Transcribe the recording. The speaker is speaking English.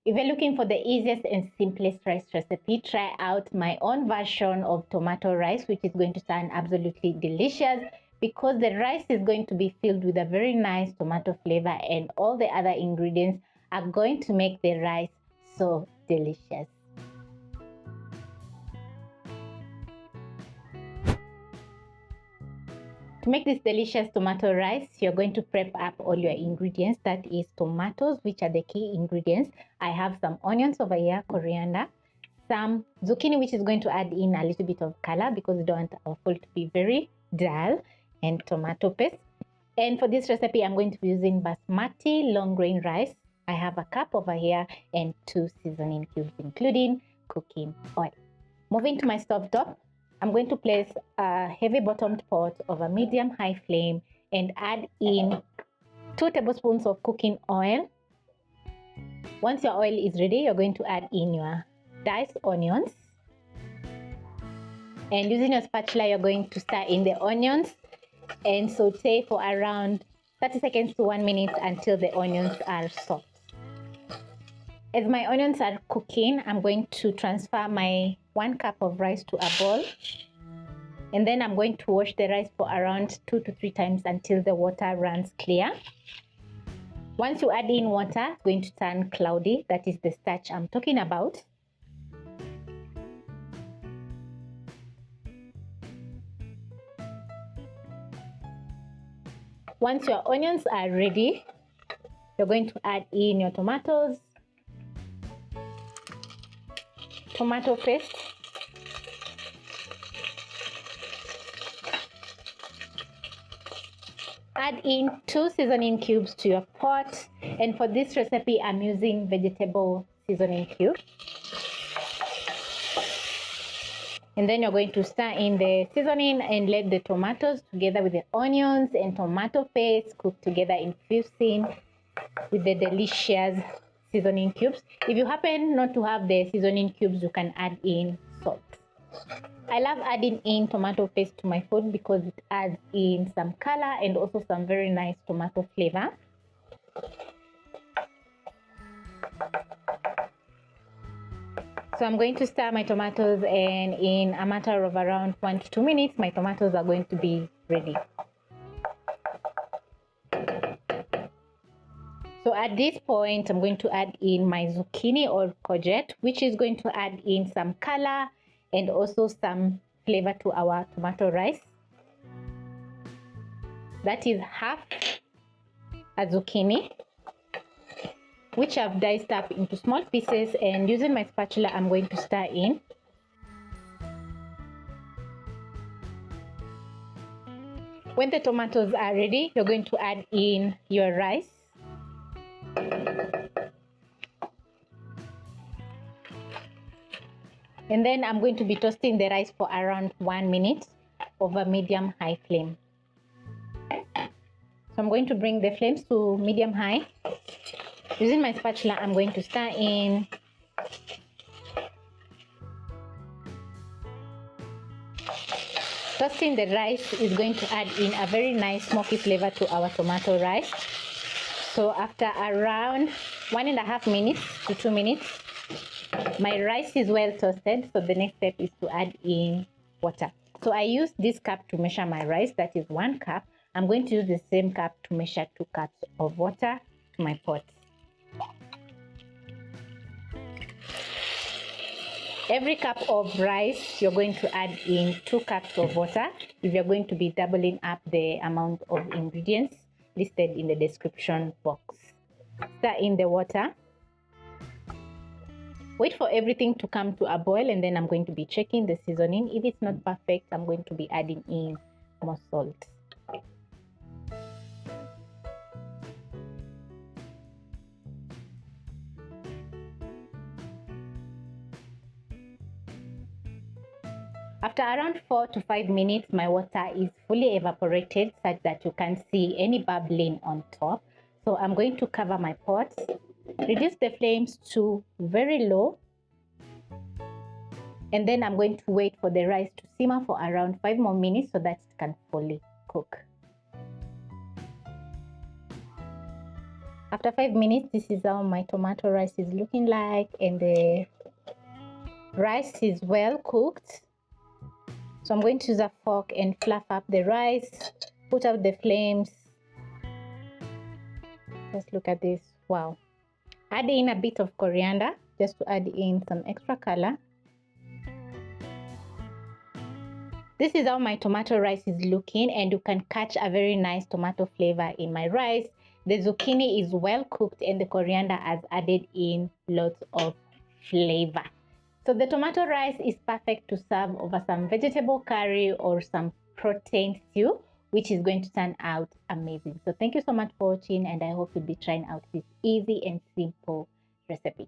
If you're looking for the easiest and simplest rice recipe, try out my own version of tomato rice, which is going to sound absolutely delicious because the rice is going to be filled with a very nice tomato flavor, and all the other ingredients are going to make the rice so delicious. To make this delicious tomato rice, you're going to prep up all your ingredients. That is tomatoes, which are the key ingredients. I have some onions over here, coriander, some zucchini, which is going to add in a little bit of color because we don't want our food to be very dull, and tomato paste. And for this recipe, I'm going to be using basmati long grain rice. I have a cup over here and 2 seasoning cubes, including cooking oil. Moving to my stove top, I'm going to place a heavy bottomed pot over medium-high flame and add in 2 tablespoons of cooking oil. Once your oil is ready, you're going to add in your diced onions. And using your spatula, you're going to stir in the onions and saute for around 30 seconds to 1 minute until the onions are soft. As my onions are cooking, I'm going to transfer my 1 cup of rice to a bowl, and then I'm going to wash the rice for around 2 to 3 times until the water runs clear. Once you add in water, it's going to turn cloudy. That is the starch I'm talking about. Once your onions are ready, you're going to add in your tomatoes, tomato paste, add in 2 seasoning cubes to your pot, and for this recipe I'm using vegetable seasoning cube. And then you're going to stir in the seasoning and let the tomatoes together with the onions and tomato paste cook together, infusing with the delicious seasoning cubes. If you happen not to have the seasoning cubes, you can add in salt. I love adding in tomato paste to my food because it adds in some color and also some very nice tomato flavor. So I'm going to stir my tomatoes, and in a matter of around 1 to 2 minutes, my tomatoes are going to be ready. So at this point, I'm going to add in my zucchini or courgette, which is going to add in some color and also some flavor to our tomato rice. That is half a zucchini, which I've diced up into small pieces, and using my spatula, I'm going to stir in. When the tomatoes are ready, you're going to add in your rice. And then I'm going to be toasting the rice for around 1 minute over medium-high flame. So I'm going to bring the flames to medium-high. Using my spatula, I'm going to stir in. Toasting the rice is going to add in a very nice smoky flavor to our tomato rice. So after around 1.5 minutes to 2 minutes, my rice is well toasted. So the next step is to add in water. So I use this cup to measure my rice, that is 1 cup. I'm going to use the same cup to measure 2 cups of water to my pot. Every cup of rice, you're going to add in 2 cups of water if you're going to be doubling up the amount of ingredients listed in the description box. Stir in the water. Wait for everything to come to a boil, and then I'm going to be checking the seasoning. If it's not perfect, I'm going to be adding in more salt. After around 4 to 5 minutes, my water is fully evaporated such that you can't see any bubbling on top. So I'm going to cover my pot, reduce the flames to very low, and then I'm going to wait for the rice to simmer for around 5 more minutes so that it can fully cook. After 5 minutes, this is how my tomato rice is looking like, and the rice is well cooked. So I'm going to use a fork and fluff up the rice, put out the flames. Just look at this. Wow. Add in a bit of coriander just to add in some extra color. This is how my tomato rice is looking, and you can catch a very nice tomato flavor in my rice. The zucchini is well cooked and the coriander has added in lots of flavor. So the tomato rice is perfect to serve over some vegetable curry or some protein stew, which is going to turn out amazing. So thank you so much for watching, and I hope you'll be trying out this easy and simple recipe.